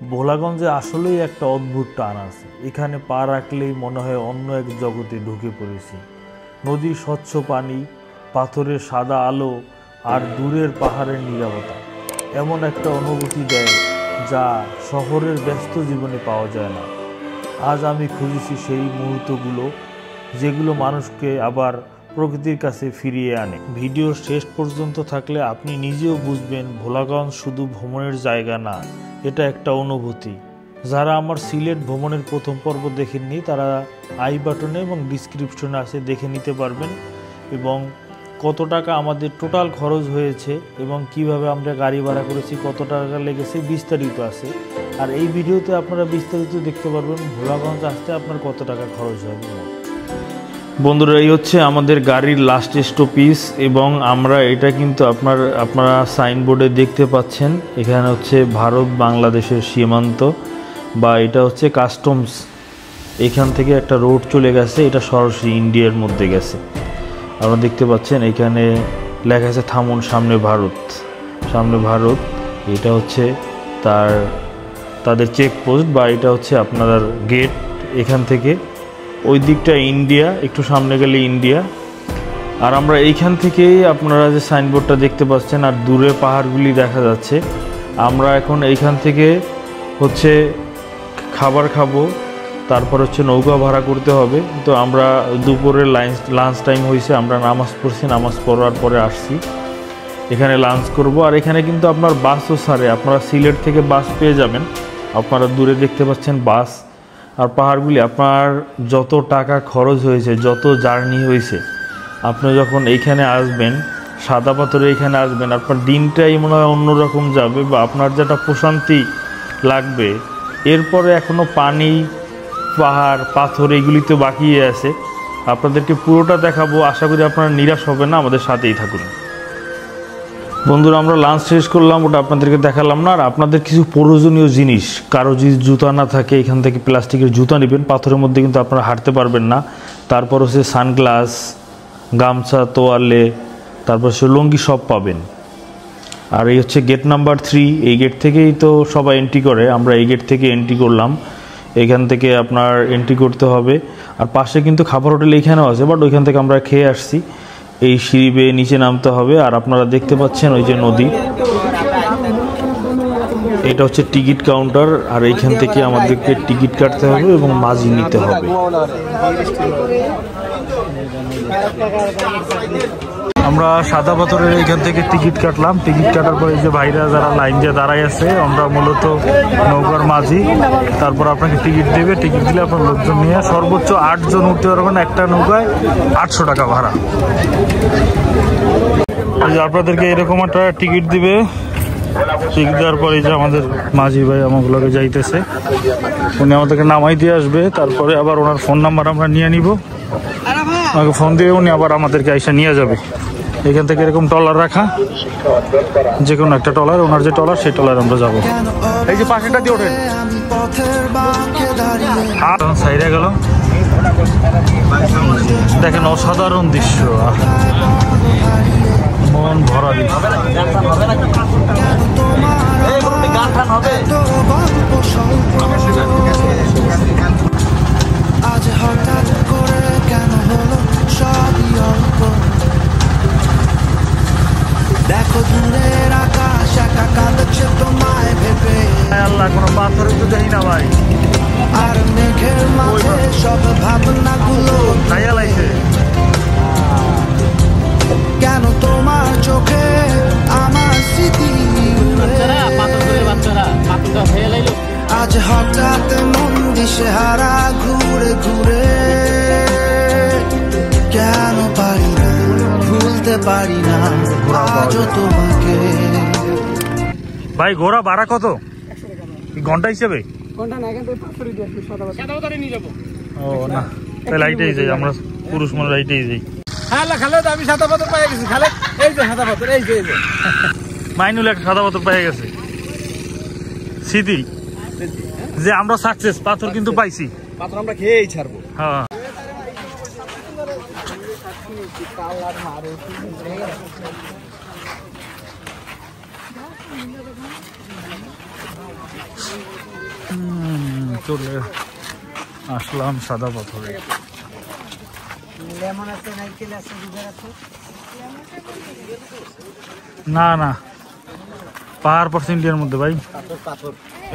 ভোলাগঞ্জে আসলেই একটা অদ্ভুত টান আছে। এখানে পা রাখলেই মনে হয় অন্য এক জগতে ঢুকে পড়েছি। নদীর স্বচ্ছ পানি, পাথরের সাদা আলো আর দূরের পাহাড়ের নীরবতা এমন একটা অনুভূতি দেয় যা শহরের ব্যস্ত জীবনে পাওয়া যায় না। আজ আমি খুঁজেছি সেই মুহূর্তগুলো যেগুলো মানুষকে আবার প্রকৃতির কাছে ফিরিয়ে আনে। ভিডিওর শেষ পর্যন্ত থাকলে আপনি নিজেও বুঝবেন ভোলাগঞ্জ শুধু ভ্রমণের জায়গা না, এটা একটা অনুভূতি। যারা আমার সিলেট ভ্রমণের প্রথম পর্ব দেখেননি তারা আই বাটনে এবং ডিসক্রিপশনে আছে, দেখে নিতে পারবেন। এবং কত টাকা আমাদের টোটাল খরচ হয়েছে এবং কিভাবে আমরা গাড়ি ভাড়া করেছি, কত টাকা লেগেছে বিস্তারিত আছে। আর এই ভিডিওতে আপনারা বিস্তারিত দেখতে পারবেন ভোলাগঞ্জ আসতে আপনার কত টাকা খরচ হবে। বন্ধুরা, এই হচ্ছে আমাদের গাড়ির লাস্ট স্টপেজ এবং আমরা এটা কিন্তু আপনারা সাইনবোর্ডে দেখতে পাচ্ছেন। এখানে হচ্ছে ভারত বাংলাদেশের সীমান্ত বা এটা হচ্ছে কাস্টমস। এখান থেকে একটা রোড চলে গেছে, এটা সরাসরি ইন্ডিয়ার মধ্যে গেছে। আপনারা দেখতে পাচ্ছেন এখানে লেখা আছে থামুন, সামনে ভারত, সামনে ভারত। এটা হচ্ছে তাদের চেকপোস্ট বা এটা হচ্ছে আপনার গেট। এখান থেকে ওই দিকটা ইন্ডিয়া, একটু সামনে গেলে ইন্ডিয়া। আর আমরা এইখান থেকেই আপনারা যে সাইনবোর্ডটা দেখতে পাচ্ছেন আর দূরে পাহাড়গুলি দেখা যাচ্ছে। আমরা এখন এইখান থেকে হচ্ছে খাবার খাবো, তারপর হচ্ছে নৌকা ভাড়া করতে হবে। তো আমরা দুপুরের লাঞ্চ টাইম হয়েছে, আমরা নামাজ পড়ছি, নামাজ পড়ার পরে আসছি এখানে লাঞ্চ করব। আর এখানে কিন্তু আপনার বাসও ছাড়ে, আপনারা সিলেট থেকে বাস পেয়ে যাবেন। আপনারা দূরে দেখতে পাচ্ছেন বাস। আর পাহাড়গুলি আপনার যত টাকা খরচ হয়েছে, যত জার্নি হয়েছে, আপনি যখন এইখানে আসবেন, সাদা পাথরে এইখানে আসবেন, আপনার দিনটাই মনে হয় অন্যরকম যাবে বা আপনার যেটা প্রশান্তি লাগবে। এরপরে এখনও পানি, পাহাড়, পাথর এগুলি তো বাকি আছে। আপনাদেরকে পুরোটা দেখাবো, আশা করি আপনারা নিরাশ হবে না, আমাদের সাথেই থাকুন। বন্ধুরা, আমরা লাঞ্চ শেষ করলাম, ওটা আপনাদেরকে দেখালাম না। আর আপনাদের কিছু প্রয়োজনীয় জিনিস, কারো যদি জুতা না থাকে এখান থেকে প্লাস্টিকের জুতা নেবেন, পাথরের মধ্যে কিন্তু আপনারা হাঁটতে পারবেন না। তারপর হচ্ছে সানগ্লাস, গামছা, তোয়ালে, তারপর হচ্ছে লুঙ্গি সব পাবেন। আর এই হচ্ছে গেট নাম্বার 3, এই গেট থেকেই তো সবাই এন্ট্রি করে, আমরা এই গেট থেকে এন্ট্রি করলাম। এখান থেকে আপনার এন্ট্রি করতে হবে। আর পাশে কিন্তু খাবার হোটেল এইখানেও আছে, বাট ওইখান থেকে আমরা খেয়ে আসছি। এই সিঁড়ি বেয়ে নিচে নামতে হবে। আর আপনারা দেখতে পাচ্ছেন ওই যে নদী, এটা হচ্ছে টিকিট কাউন্টার। আর এইখান থেকে আমাদেরকে টিকিট কাটতে হবে এবং মাঝি নিতে হবে। আমরা সাদা পাথরের এইখান থেকে টিকিট কাটলাম। টিকিট কাটার পরে যে ভাইরা যারা লাইন দিয়ে দাঁড়াই আছে, আমরা মূলত নৌকার মাঝি। তারপর আপনাকে টিকিট দেবে, টিকিট দিলে আপনার লোকজন নিয়ে সর্বোচ্চ 8 জন উঠতে পারবেন একটা নৌকায়, 800 টাকা ভাড়া। আপনাদেরকে এরকম একটা টিকিট দিবে। টিকিট দেওয়ার পরে যে আমাদের মাঝি ভাই আমাগুলোকে যাইতেছে, উনি আমাদেরকে নামাই দিয়ে আসবে। তারপরে আবার ওনার ফোন নাম্বার আমরা নিয়ে নিব, আমাকে ফোন দিয়ে উনি আবার আমাদেরকে আইসা নিয়ে যাবে। এখান থেকে এরকম ট্রলার রাখা, যে কোনো একটা ট্রলার, ওনার যে ট্রলার সেই ট্রলার আমরা যাবো। এই যে পাশেটা দিয়ে ওঠেন, সাইডে গেল, দেখেন অসাধারণ দৃশ্য, মন ভরা দৃশ্য। আজ হঠাৎ করে কেন হলো সবই অল্প, দেখো দূরের আকাশ একা কাঁদছে তোমায় ভেবে। আল্লাহ, কোনো পাথরে তো দেখি না ভাই। আর মেঘের মাঝে সব ভাবনাগুলো ছায়া লাইছে। কেন তোমার চোখে আমার স্মৃতি, আজ হঠাৎ মন দিশেহারা ঘুরে ঘুরে, কেন পারি না ভুলতে পারি না আজও তোমাকে। ভাই, ঘোড়া ভাড়া কত ঘন্টা হিসেবে? ও না, তাহলে লাইটেই যাই আমরা, পুরুষ মানুষ লাইটেই যাই। আমি সাদা পাথর পেয়ে গেছি, এই যে সাদা পাথর, এই যে মাইনুল একটা সাদা পাথর পেয়ে গেছে। স্মৃতি যে আমরা সাকসেস, পাথর কিন্তু পাইছি, পাথর আমরা খেয়েই ছাড়বো। হ্যাঁ, চলে আসলাম সাদা পাথরে। না না, পাহাড় পড়ছে ইন্ডিয়ার মধ্যে ভাই।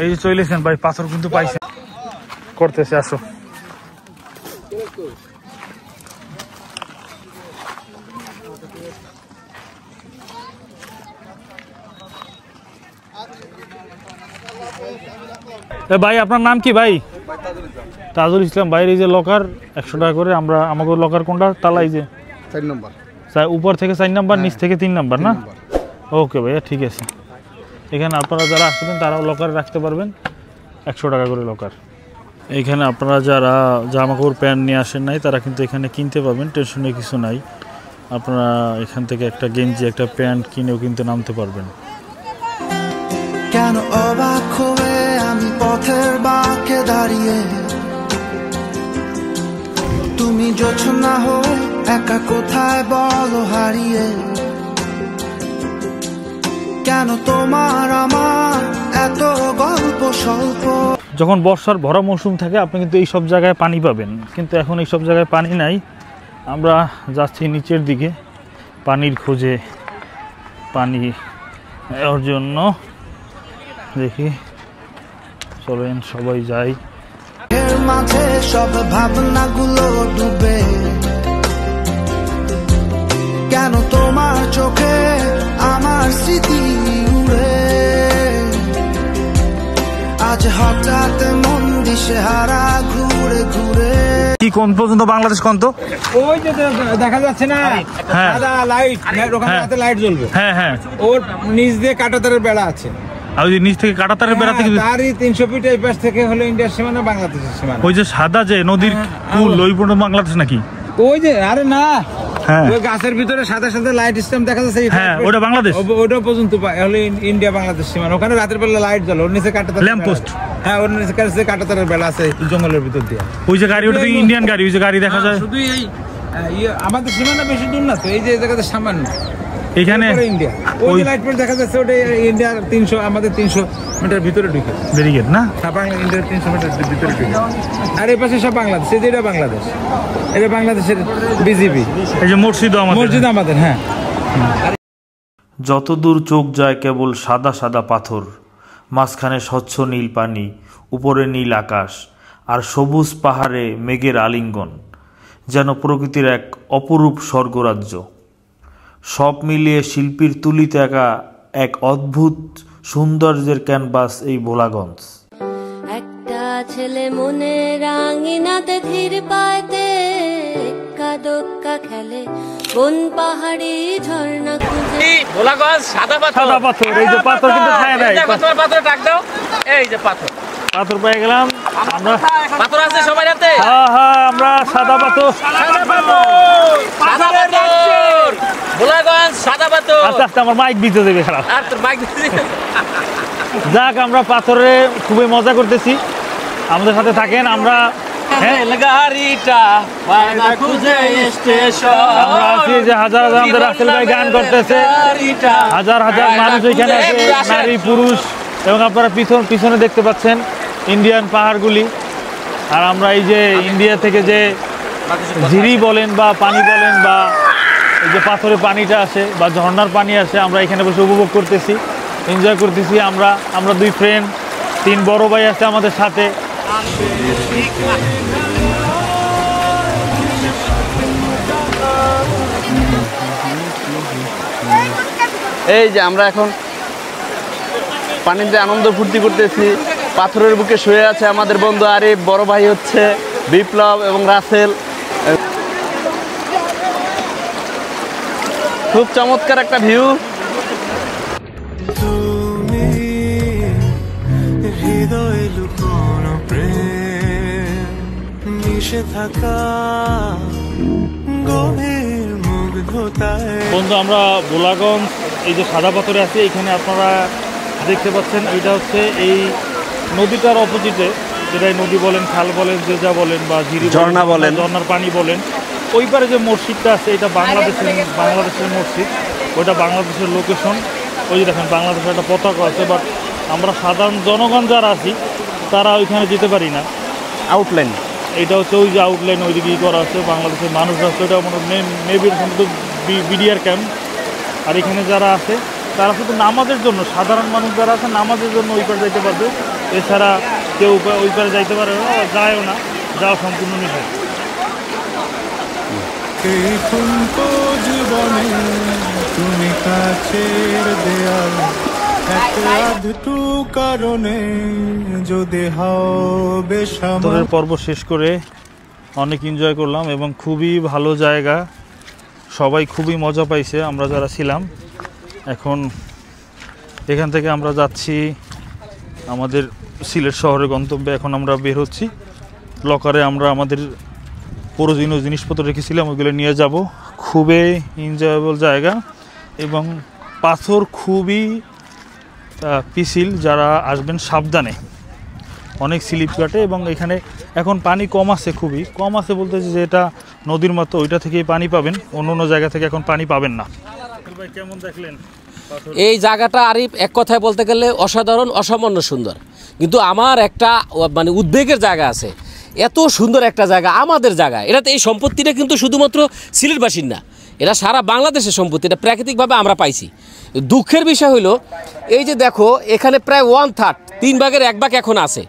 এই যে চলেছেন ভাই, পাথর কিন্তু পাইছে, করতেছে। আসো ভাই, আপনার নাম কি ভাই? তাজুল ইসলাম ভাই। এই যে লকার 100 টাকা করে। আমরা আমাকে লকার কোনটা তালাই? যে 4 নম্বর, উপর থেকে 4 নাম্বার, নিচ থেকে 3 নাম্বার না? ওকে ভাইয়া, ঠিক আছে। এখানে আপনারা যারা আসবেন তারাও লকারে রাখতে পারবেন, 100 টাকা করে লকার। এখানে আপনারা যারা জামা কাপড় প্যান্ট নিয়ে আসেন নাই তারা কিন্তু এখানে কিনতে পারবেন, টেনশনের কিছু নাই। আপনারা এখান থেকে একটা গেঞ্জি, একটা প্যান্ট কিনেও কিনতে নামতে পারবেন। কেন অবাক হয়ে আমি পথের বাঁকে দাঁড়িয়ে, তুমি জোছনা হয়ে একা কোথায় বলো হারিয়ে, কেন তোমার আমার এত গল্প স্বল্প। যখন বর্ষার ভরা মৌসুম থাকে আপনি কিন্তু এই সব জায়গায় পানি পাবেন, কিন্তু এখন এই সব জায়গায় পানি নাই। আমরা যাচ্ছি নিচের দিকে পানির খোঁজে, পানি এর জন্য। দেখি, চলেন সবাই যাই। এর মাঝে সব ভাবনাগুলো ডুবে, কেন তোমার চোখে আমার স্মৃতি উড়ে, আজ হঠাৎ মন দিশে হারা ঘুরে ঘুরে। কি কোন পর্যন্ত বাংলাদেশ কোন তো? ওই যে দেখা যাচ্ছে না সাদা লাইট, ওখানে রাতে লাইট জ্বলবে। হ্যাঁ হ্যাঁ, ওর নিচ দিয়ে কাঁটাতারের বেড়া আছে। আর ওই নিচ থেকে কাঁটাতারের বেড়া থেকে তারই 300 ফিট এই পাশ থেকে হলো ইন্ডিয়ার সীমানা, বাংলাদেশের সীমানা। ওই যে সাদা যে নদীর কুল, ওই পর্যন্ত বাংলাদেশ নাকি? ওই যে, আরে না, হ্যাঁ, ওই গাছের ভিতরে সাদা সাদা লাইট সিস্টেম দেখা যাচ্ছে, হ্যাঁ ওটা বাংলাদেশ। ওটা পর্যন্ত হলো ইন্ডিয়া বাংলাদেশ সীমানা। ওখানে রাতের বেলা লাইট জ্বলে, ওর নিচে কাঁটাতার ল্যাম্প পোস্ট। হ্যাঁ, ওর নিচে কাঁটাতারের বেলা আছে জঙ্গলের ভিতর দিয়ে। ওই যে গাড়ি, ওটা তো ইন্ডিয়ান গাড়ি, ওই যে গাড়ি দেখা যায়। শুধু এই আমাদের সীমানা বেশি দূর না তো, এই যে জায়গাতে সামান্য এখানে ইন্ডিয়া। ওই যে লাইট পোস্ট দেখা যাচ্ছে, ওটা ইন্ডিয়ার 300, আমাদের 300 মিটার ভিতরে ঢুকে ব্যারিকেড না? বাংলা ইন্ডিয়ার 300 মিটার ভিতরে ঢুকে। আর এই পাশে সব বাংলাদেশ, এই যে এটা বাংলাদেশ, এটা বাংলাদেশের বিজিবি। এই যে মসজিদ আমাদের, হ্যাঁ। যতদূর চোখ যায় কেবল সাদা সাদা পাথর, মাঝখানে স্বচ্ছ নীল পানি, উপরে নীল আকাশ, আর সবুজ পাহাড়ে মেঘের আলিঙ্গন, যেন প্রকৃতির এক অপরূপ স্বর্গরাজ্য। সব মিলিয়ে শিল্পীর তুলিতে একা এক অদ্ভুত সৌন্দর্যের ক্যানভাস এই ভোলাগঞ্জ। একটা ছেলে মনে রাঙিনাতে ধীর পাইতে এক্কা দোক্কা খেলে, কোন পাহাড়ি ঝর্ণা খুঁজে। ভোলাগঞ্জ সাদা পাথর। সাদা পাথর, এই যে পাথর কিন্তু খায় নাই। তোমার পাথর ডাক দাও, এই যে পাথর। পাথর পেয়ে গেলাম আমরা। পাথর আছে সবাই হাতে? হ্যাঁ হ্যাঁ, আমরা সাদা পাথর। সাদা পাথর, সাদা পাথর, ভোলাগঞ্জ সাদা পাথর। আস্তে আস্তে আমার মাইক দিতে দেবে খারাপ। আর তোর বাইক যাক, আমরা পাথরে খুবই মজা করতেছি, আমাদের সাথে থাকেন। আমরা গাড়িটা খুঁজে স্টেশন, আমরা আছি যে হাজার হাজার আমাদের রাসেল ভাই গান করতেছে, হাজার হাজার মানুষ এখানে আছে, নারী পুরুষ, এবং আপনারা পিছনে দেখতে পাচ্ছেন ইন্ডিয়ান পাহাড়গুলি। আর আমরা এই যে ইন্ডিয়া থেকে যে ঝিরি বলেন বা পানি বলেন, বা এই যে পাথরে পানিটা আসে বা ঝর্ণার পানি আসে, আমরা এখানে বসে উপভোগ করতেছি, এনজয় করতেছি। আমরা 2 ফ্রেন্ড, 3 বড় ভাই আছে আমাদের সাথে। এই যে আমরা এখন পানিতে আনন্দ ফুর্তি করতেছি, পাথরের বুকে শুয়ে আছে আমাদের বন্ধু আরিফ, বড় ভাই হচ্ছে বিপ্লব এবং রাসেল। খুব চমৎকার একটা ভিউ। তুমি হৃদয়ে লুকোনো প্রেম মিশে থাকা গভীর মুগ্ধতায়। বন্ধু, আমরা ভোলাগঞ্জ এই যে সাদা পাথরে আছি, এখানে আপনারা দেখতে পাচ্ছেন এটা হচ্ছে এই নদীটার অপোজিটে, যেটাই নদী বলেন, খাল বলেন, যে যা বলেন, বা ঝর্ণা বলেন, ঝর্ণার পানি বলেন। ওই পারে যে মসজিদটা আছে, এটা বাংলাদেশের মসজিদ, ওইটা বাংলাদেশের লোকেশন। ওই যে দেখেন বাংলাদেশের একটা পতাকা আছে, বাট আমরা সাধারণ জনগণ যারা আছি তারা ওইখানে যেতে পারি না। আউটলাইন এটা হচ্ছে ওই যে আউটলাইন ওইদিকেই করা আছে, বাংলাদেশের মানুষ আছে, ওটা মনে মেবি সম্ভবত বিডিআর ক্যাম্প। আর এখানে যারা আছে তারা শুধু নামাজের জন্য, সাধারণ মানুষ যারা আছে নামাজের জন্য ওই পারে যাইতে পারবে, এছাড়া কেউ ওই পারে যাইতে পারে না, যায়ও না, যাওয়া সম্পূর্ণ নিষেধ। জীবনে তুমি কাছের দেয়াল কারণে যদি হবে পাথরের পর্ব শেষ করে অনেক এনজয় করলাম এবং খুবই ভালো জায়গা, সবাই খুবই মজা পাইছে আমরা যারা ছিলাম। এখন এখান থেকে আমরা যাচ্ছি আমাদের সিলেট শহরের গন্তব্যে। এখন আমরা বের হচ্ছি, লকারে আমরা আমাদের প্রয়োজনীয় জিনিসপত্র রেখেছিলাম ওইগুলো নিয়ে যাব। খুবই এনজয়েবল জায়গা এবং পাথর খুবই পিছিল, যারা আসবেন সাবধানে, অনেক স্লিপ কাটে এবং এখানে এখন পানি কম আছে, খুবই কম আছে বলতেছি যে এটা নদীর মতো, ওইটা থেকেই পানি পাবেন, অন্য অন্য জায়গা থেকে এখন পানি পাবেন না। ভাই কেমন দেখলেন এই জায়গাটা? আরিফ, এক কথায় বলতে গেলে অসাধারণ, অসামান্য সুন্দর। কিন্তু আমার একটা মানে উদ্বেগের জায়গা আছে। এত সুন্দর একটা জায়গা, আমাদের জায়গা, এটাতে এই সম্পত্তিটা কিন্তু শুধুমাত্র সিলেটবাসীর না, এটা সারা বাংলাদেশের সম্পত্তি, এটা প্রাকৃতিকভাবে আমরা পাইছি। দুঃখের বিষয় হলো এই যে দেখো এখানে প্রায় 1/3, 3 ভাগের 1 ভাগ এখন আছে,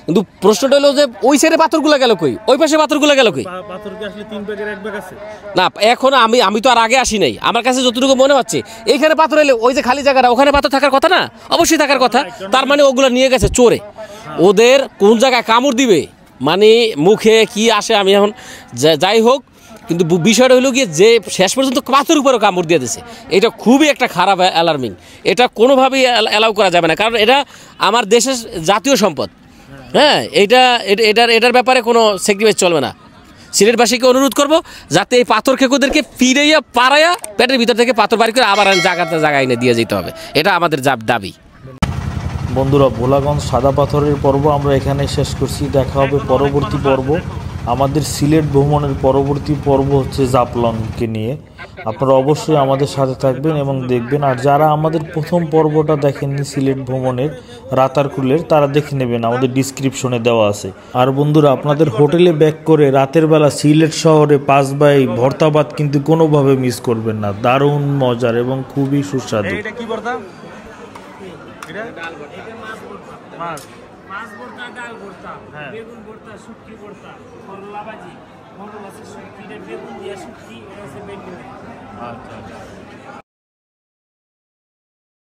কিন্তু প্রশ্নটা হলো যে ওই সাইডে পাথরগুলো গেল কই, ওই পাশে পাথরগুলো গেল কই? পাথর কি আসলে 3 ভাগের 1 ভাগ আছে না, এখন আমি তো আর আগে আসি নাই, আমার কাছে যতটুকু মনে হচ্ছে এইখানে পাথর এলে ওই যে খালি জায়গাটা ওখানে পাথর থাকার কথা না, অবশ্যই থাকার কথা। তার মানে ওগুলো নিয়ে গেছে চোরে, ওদের কোন জায়গায় কামড় দিবে মানে মুখে কি আসে আমি এখন যাই হোক, কিন্তু বিষয়টা হলো গিয়ে যে শেষ পর্যন্ত পাথরের উপরে কামড় দিয়ে দিয়েছে, এটা খুবই একটা খারাপ অ্যালার্মিং। এটা কোনোভাবেই অ্যালাউ করা যাবে না, কারণ এটা আমার দেশের জাতীয় সম্পদ। হ্যাঁ, এটার ব্যাপারে কোনো স্যাক্রিফাইস চলবে না। সিলেটবাসীকে অনুরোধ করব যাতে এই পাথর খেকোদেরকে ফিরাইয়া পাড়াইয়া পেটের ভিতর থেকে পাথর বাড়ি করে আবার জায়গায় এনে দিয়ে যেতে হবে, এটা আমাদের দাবি। বন্ধুরা, ভোলাগঞ্জ সাদা পাথরের পর্ব আমরা এখানে শেষ করছি। দেখা হবে পরবর্তী পর্ব। আমাদের সিলেট ভ্রমণের পরবর্তী পর্ব হচ্ছে জাফলংকে নিয়ে। আপনারা অবশ্যই আমাদের সাথে থাকবেন এবং দেখবেন। আর যারা আমাদের প্রথম পর্বটা দেখেননি সিলেট ভ্রমণের রাতারকুলের, তারা দেখে নেবেন, আমাদের ডিসক্রিপশনে দেওয়া আছে। আর বন্ধুরা, আপনাদের হোটেলে ব্যাক করে রাতের বেলা সিলেট শহরে 5 বাই ভর্তা ভাত কিন্তু কোনোভাবে মিস করবেন না। দারুণ মজার এবং খুবই সুস্বাদু। এটা কি ভর্তা? এটা ডাল ভর্তা, মাছ ভর্তা, ডাল ভর্তা, বেগুন ভর্তা, শুটকি ভর্তা, করলা ভাজি, মরলা শুটকি, বেগুন দিয়ে শুটকি, এটা হচ্ছে বেগুন। আচ্ছা।